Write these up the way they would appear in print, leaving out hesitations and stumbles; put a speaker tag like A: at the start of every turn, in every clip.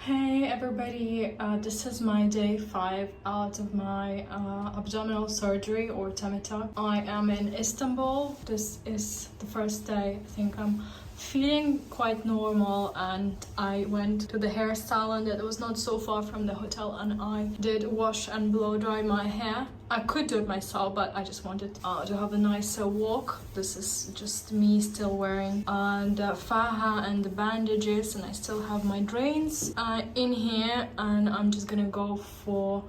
A: Hey everybody, this is my day 5 out of my abdominal surgery or tummy tuck. I am in Istanbul. This is the first day. I think I'm feeling quite normal, and I went to the hair salon that was not so far from the hotel, and I did wash and blow dry my hair. I could do it myself, but I just wanted to have a nicer walk. This is just me still wearing the faja and the bandages, and I still have my drains in here, and I'm just gonna go for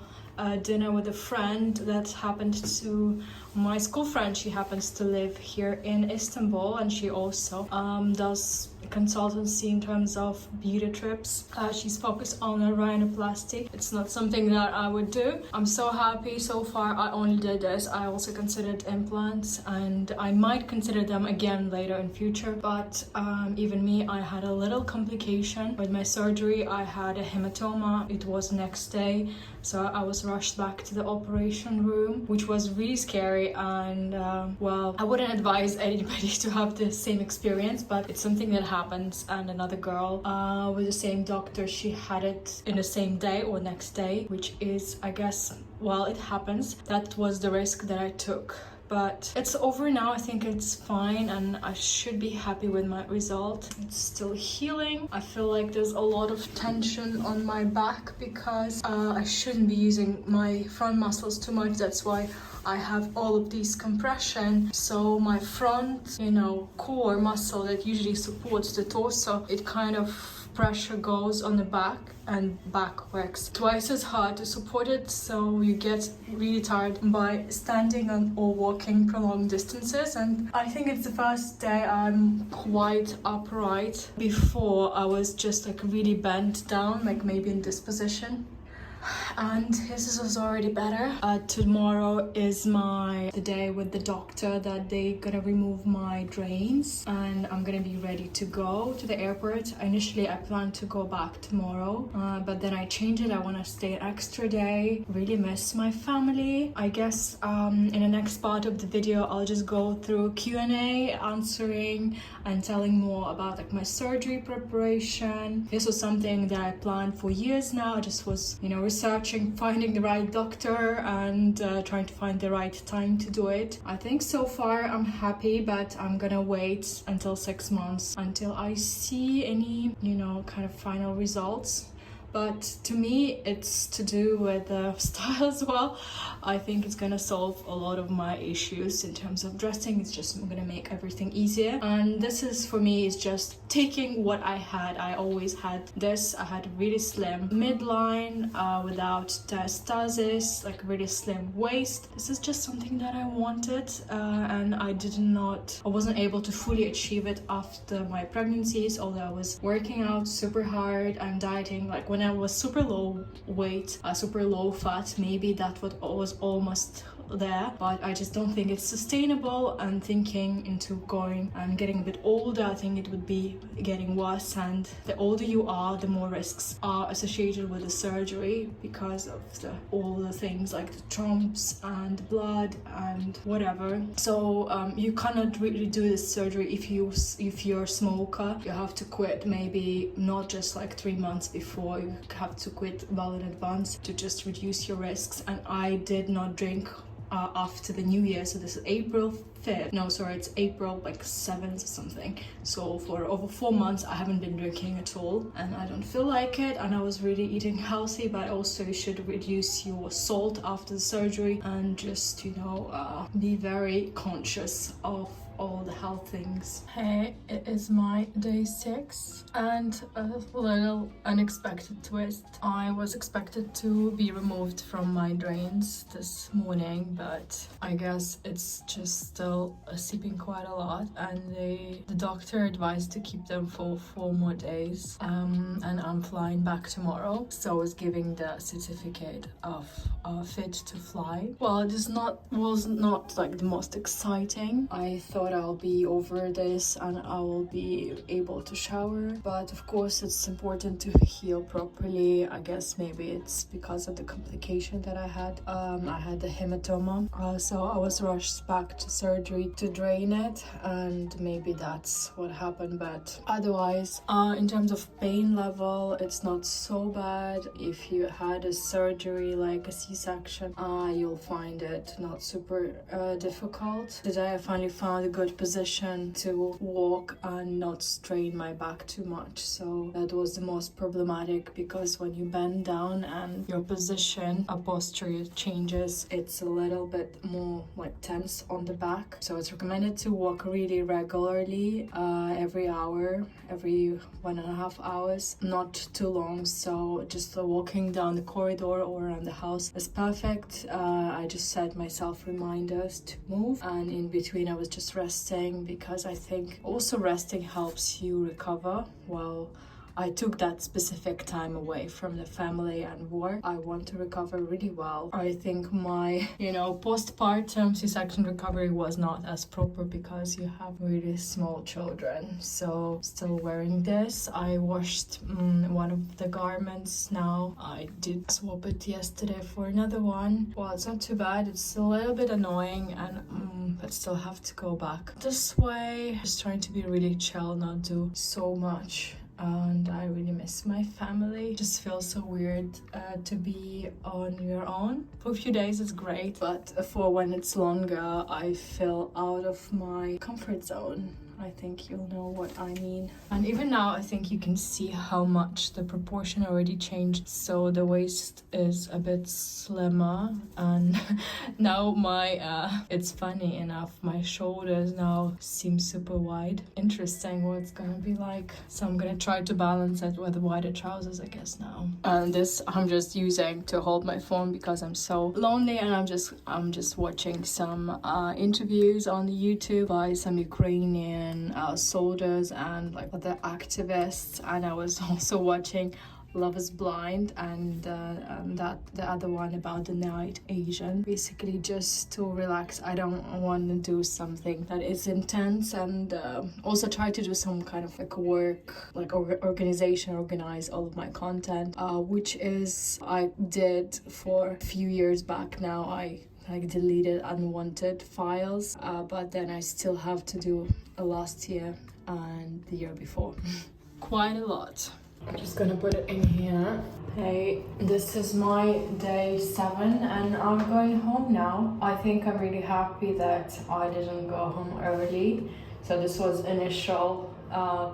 A: dinner with a friend that happened to my school friend. She happens to live here in Istanbul, and she also does consultancy in terms of beauty trips. She's focused on a rhinoplasty. It's not something that I would do. I'm so happy so far. I only did this. I also considered implants, and I might consider them again later in future, but even me, I had a little complication with my surgery. I had a hematoma. It was next day, so I was rushed back to the operation room, which was really scary, and well, I wouldn't advise anybody to have the same experience, but it's something that happens. And another girl with the same doctor, she had it in the same day or next day, which is, I guess, well, it happens. That was the risk that I took. But it's over now. I think it's fine, and I should be happy with my result. It's still healing. I feel like there's a lot of tension on my back because I shouldn't be using my front muscles too much. That's why I have all of these compression. So my front, core muscle that usually supports the torso, it kind of pressure goes on the back, and back works twice as hard to support it, so you get really tired by standing or walking prolonged distances. And I think it's the first day I'm quite upright. Before I was just like really bent down, like maybe in this position. And this is already better. Tomorrow is the day with the doctor that they gonna remove my drains, and I'm gonna be ready to go to the airport. Initially I planned to go back tomorrow, but then I changed it. I want to stay an extra day. Really miss my family. I guess in the next part of the video I'll just go through Q&A, answering and telling more about like my surgery preparation. This was something that I planned for years now. I just was researching, finding the right doctor, and trying to find the right time to do it. I think so far I'm happy, but I'm gonna wait until 6 months until I see any kind of final results. But to me, it's to do with the style as well. I think it's gonna solve a lot of my issues in terms of dressing. It's just gonna make everything easier. And this is, for me, is just taking what I had. I always had this. I had really slim midline without diastasis, like really slim waist. This is just something that I wanted, and I wasn't able to fully achieve it after my pregnancies, although I was working out super hard and dieting. Like when I was super low weight, super low fat, maybe that was almost there, but I just don't think it's sustainable. And thinking into going and getting a bit older, I think it would be getting worse, and the older you are, the more risks are associated with the surgery because of all the things like the tromps and blood and whatever. So you cannot really do this surgery if you're a smoker. You have to quit maybe not just like 3 months before. You have to quit well in advance to just reduce your risks. And I did not drink after the new year, so this is April 5th. No, sorry, it's April like 7th or something. So for over 4 months I haven't been drinking at all, and I don't feel like it. And I was really eating healthy, but also you should reduce your salt after the surgery, and just be very conscious of all the health things. Hey, it is my day 6, and a little unexpected twist. I was expected to be removed from my drains this morning, but I guess it's just still seeping quite a lot, and the doctor advised to keep them for 4 more days, and I'm flying back tomorrow, so I was giving the certificate of fit to fly. Well, it was not like the most exciting. I thought thought I'll be over this and I will be able to shower, but of course it's important to heal properly. I guess maybe it's because of the complication that I had. I had the hematoma, so I was rushed back to surgery to drain it, and maybe that's what happened. But otherwise, in terms of pain level, it's not so bad. If you had a surgery like a C-section, you'll find it not super difficult. Today I finally found a good position to walk and not strain my back too much, so that was the most problematic, because when you bend down and your position, a posture changes, it's a little bit more like tense on the back. So it's recommended to walk really regularly, every hour, every 1.5 hours, not too long. So just walking down the corridor or around the house is perfect. I just set myself reminders to move, and in between I was just resting, because I think also resting helps you recover. Well, I took that specific time away from the family and work. I want to recover really well. I think my, postpartum C-section recovery was not as proper because you have really small children. So still wearing this. I washed one of the garments now. I did swap it yesterday for another one. Well, it's not too bad. It's a little bit annoying, and but still have to go back this way. Just trying to be really chill, not do so much. And I really miss my family. It just feels so weird to be on your own. For a few days it's great, but for when it's longer, I feel out of my comfort zone. I think you'll know what I mean. And even now, I think you can see how much the proportion already changed. So the waist is a bit slimmer, and now it's funny enough, my shoulders now seem super wide. Interesting what it's gonna be like. So I'm gonna try to balance it with wider trousers, I guess, now. And this I'm just using to hold my phone because I'm so lonely, and I'm just watching some interviews on YouTube by some Ukrainian soldiers and like other activists, and I was also watching Love is Blind and that the other one about the night Asian, basically just to relax. I don't want to do something that is intense, and also try to do some kind of like work, like organize all of my content, which is I did for a few years back now. I deleted unwanted files, but then I still have to do last year and the year before. Quite a lot. I'm just gonna put it in here. Hey, this is my day 7 and I'm going home now. I think I'm really happy that I didn't go home early. So this was initial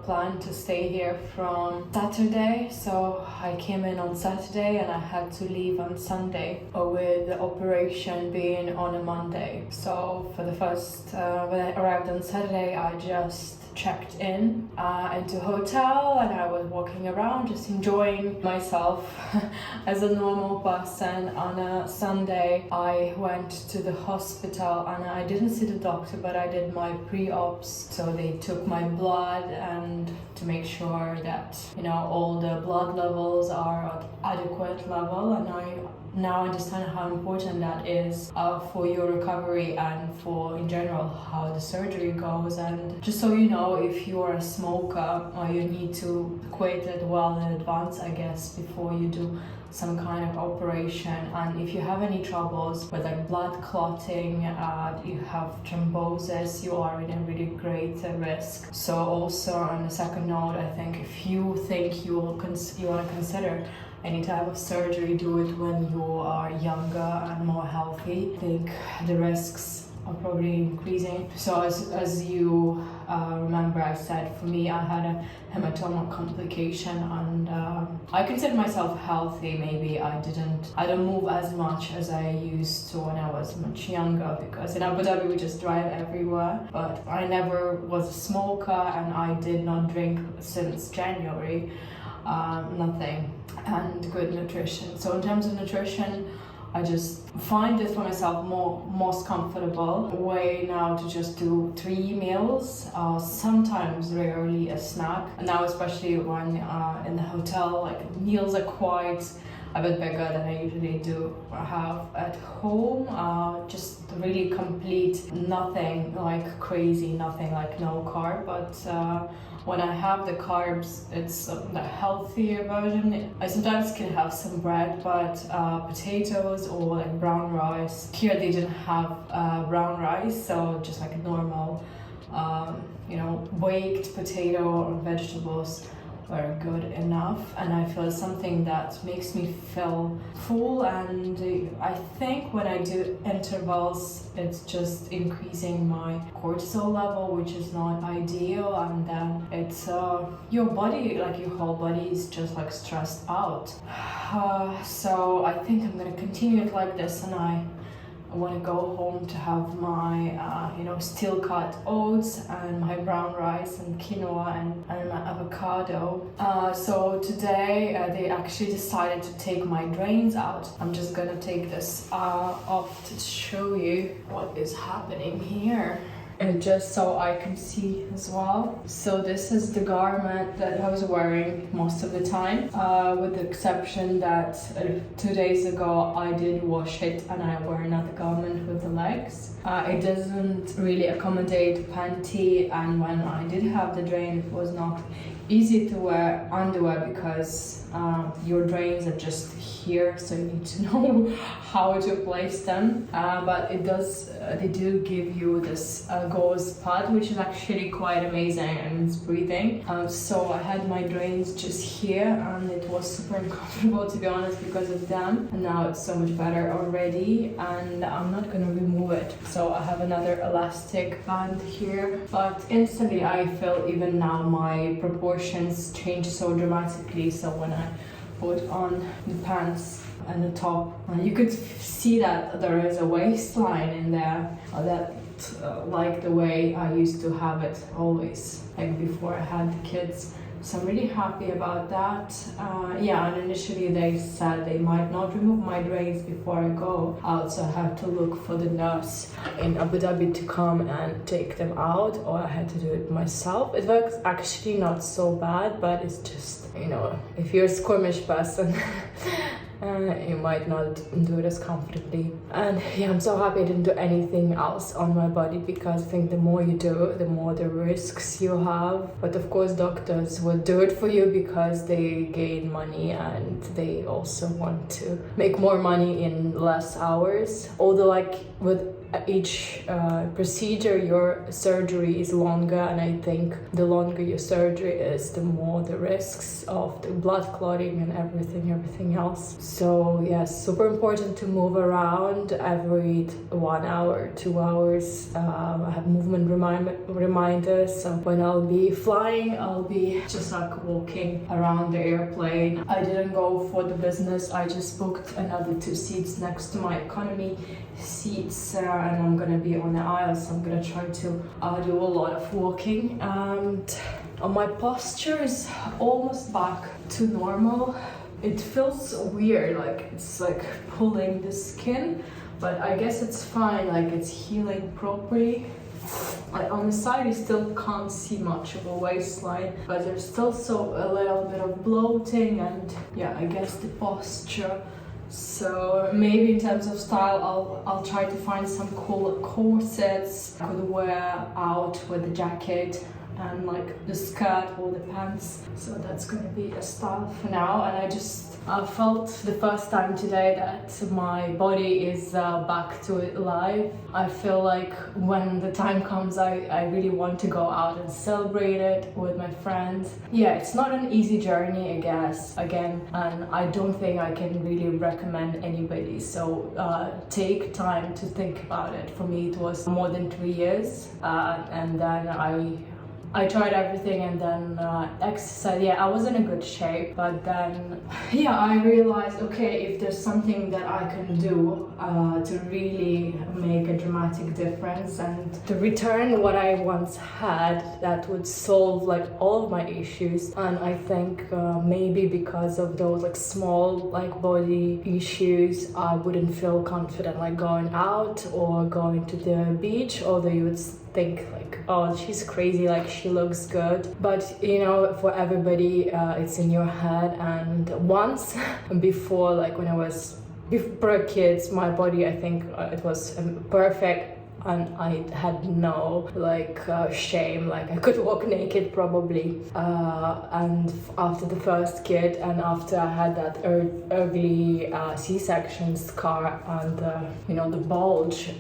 A: plan to stay here from Saturday. So I came in on Saturday and I had to leave on Sunday, with the operation being on a Monday. So for the first, when I arrived on Saturday, I just checked in into a hotel and I was walking around just enjoying myself as a normal person. On a Sunday I went to the hospital and I didn't see the doctor, but I did my pre-ops, so they took my blood and to make sure that all the blood levels are at adequate level, and I now understand how important that is for your recovery and for in general how the surgery goes. And just so you know, if you are a smoker, you need to quit it well in advance, I guess, before you do some kind of operation. And if you have any troubles with like blood clotting, you have thrombosis, you are in a really great risk. So also on a second note, I think if you think you want to consider any type of surgery, do it when you are younger and more healthy. I think the risks are probably increasing. So as you remember, I said for me I had a hematoma complication, and I consider myself healthy. Maybe I don't move as much as I used to when I was much younger, because in Abu Dhabi we just drive everywhere. But I never was a smoker and I did not drink since January. Nothing, and good nutrition. So in terms of nutrition, I just find it for myself most comfortable way now to just do 3 meals, sometimes rarely a snack. And now especially when in the hotel, like meals are quite a bit bigger than I usually do have at home. Just really complete, nothing like crazy, nothing like no carb, but when I have the carbs, it's the healthier version. I sometimes can have some bread, but potatoes or like brown rice. Here they didn't have brown rice, so just like normal, baked potato or vegetables were good enough, and I feel something that makes me feel full. And I think when I do intervals, it's just increasing my cortisol level, which is not ideal, and then it's your body, like your whole body is just like stressed out. So I think I'm gonna continue it like this, and I want to go home to have my steel cut oats and my brown rice and quinoa and my avocado. So today they actually decided to take my drains out. I'm just gonna take this off to show you what is happening here, and just so I can see as well. So this is the garment that I was wearing most of the time, with the exception that 2 days ago I did wash it and I wear another garment with the legs. It doesn't really accommodate panty, and when I did have the drain, it was not easy to wear underwear because your drains are just here, so you need to know how to place them. But they do give you this gauze pad, which is actually quite amazing, and it's breathing. So I had my drains just here, and it was super uncomfortable, to be honest, because of them. And now it's so much better already, and I'm not gonna remove it. So I have another elastic band here, but instantly I feel even now my proportions change so dramatically. So when I put on the pants and the top, you could see that there is a waistline in there, that like the way I used to have it always, like before I had the kids. So I'm really happy about that. And initially they said they might not remove my drains before I go out, so I have to look for the nurse in Abu Dhabi to come and take them out, or I had to do it myself. It was actually not so bad, but it's just, if you're a squeamish person, you might not do it as comfortably. And I'm so happy I didn't do anything else on my body, because I think the more you do, the more the risks you have. But of course doctors will do it for you because they gain money, and they also want to make more money in less hours. Although like with each procedure, your surgery is longer, and I think the longer your surgery is, the more the risks of the blood clotting and everything else. So yes, super important to move around every 1 hour, 2 hours. I have movement reminders, so when I'll be flying, I'll be just like walking around the airplane. I didn't go for the business, I just booked another 2 seats next to my economy seats, and I'm gonna be on the aisle, so I'm gonna try to do a lot of walking. And my posture is almost back to normal. It feels weird, like it's like pulling the skin, but I guess it's fine, like it's healing properly. On the side you still can't see much of a waistline, but there's still a little bit of bloating, and I guess the posture. So maybe in terms of style, I'll try to find some cool corsets I could wear out with the jacket and like the skirt or the pants. So that's going to be a style for now. And I just felt the first time today that my body is back to life. I feel like when the time comes, I really want to go out and celebrate it with my friends. It's not an easy journey, I guess, again, and I don't think I can really recommend anybody. So take time to think about it. For me, it was more than 3 years, and then I tried everything, and then exercise. I was in a good shape, but then I realized, okay, if there's something that I can do to really make a dramatic difference and to return what I once had, that would solve like all of my issues. And I think maybe because of those like small like body issues, I wouldn't feel confident like going out or going to the beach, although you would think like, oh, she's crazy, like she looks good. But you know, for everybody, it's in your head. And once before, like when I was before kids, my body, I think it was perfect. And I had no shame, like I could walk naked probably. And after the first kid, and after I had that ugly C-section scar and the bulge,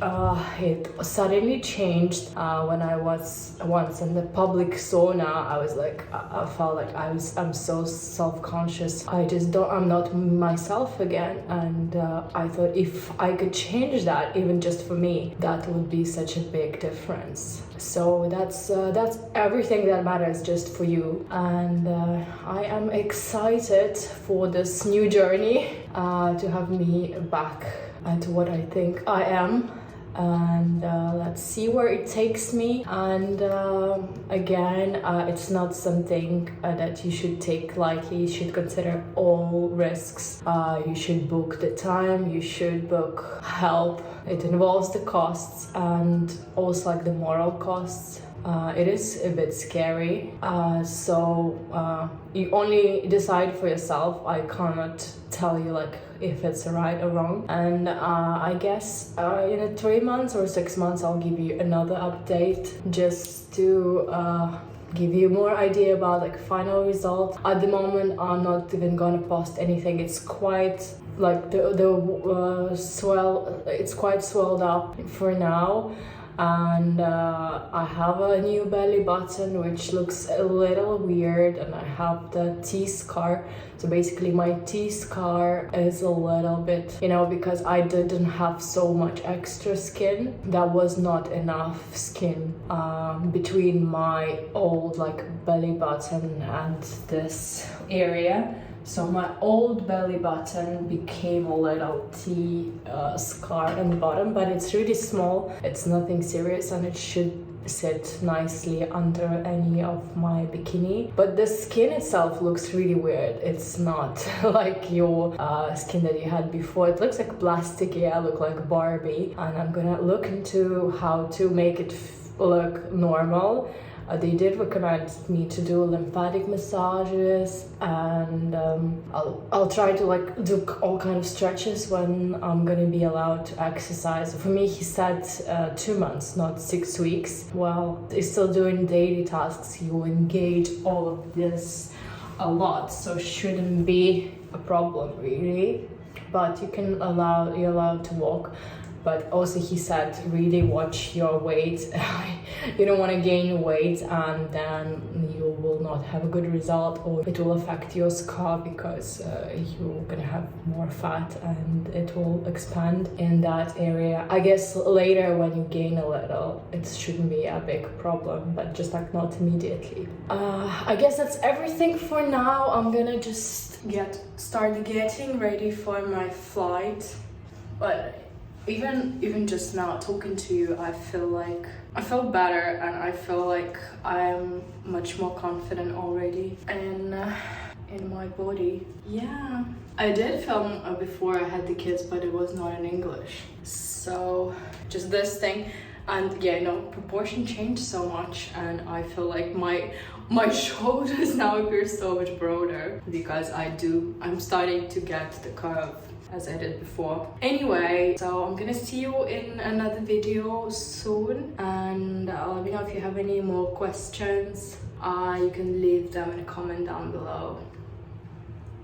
A: it suddenly changed when I was once in the public sauna. I was like, I felt like I'm so self-conscious. I'm not myself again. And I thought if I could change that, even just for me, that would be such a big difference. So that's everything that matters just for you. And I am excited for this new journey to have me back to what I think I am. And let's see where it takes me. And again, it's not something that you should take lightly. You should consider all risks. You should book the time, you should book help. It involves the costs and also like the moral costs. It is a bit scary, so you only decide for yourself. I cannot tell you like if it's right or wrong. And I guess in 3 months or 6 months I'll give you another update just to give you more idea about like final result. At the moment I'm not even gonna post anything. It's quite like it's quite swelled up for now. And I have a new belly button which looks a little weird, and I have the T-scar. So basically my T-scar is a little bit, because I didn't have so much extra skin. That was not enough skin between my old like belly button and this area. So my old belly button became a little T scar on the bottom, but it's really small. It's nothing serious, and it should sit nicely under any of my bikini. But the skin itself looks really weird. It's not like your skin that you had before. It looks like plasticky. I look like Barbie, and I'm gonna look into how to make it look normal. They did recommend me to do lymphatic massages, and I'll try to like do all kind of stretches when I'm gonna be allowed to exercise. For me, he said 2 months, not 6 weeks. Well, you're still doing daily tasks. You engage all of this a lot, so shouldn't be a problem really. But you're allowed to walk. But also he said, really watch your weight. You don't want to gain weight and then you will not have a good result, or it will affect your scar because you're gonna have more fat and it will expand in that area. I guess later when you gain a little, it shouldn't be a big problem, but just like not immediately. I guess that's everything for now. I'm gonna just start getting ready for my flight. But even just now talking to you, I feel better, and I feel like I'm much more confident already in my body. Yeah, I did film before I had the kids, but it was not in English. So just this thing, and proportion changed so much, and I feel like my shoulders now appear so much broader because I'm starting to get the curve as I did before. Anyway, so I'm gonna see you in another video soon, and let me know if you have any more questions. You can leave them in a comment down below.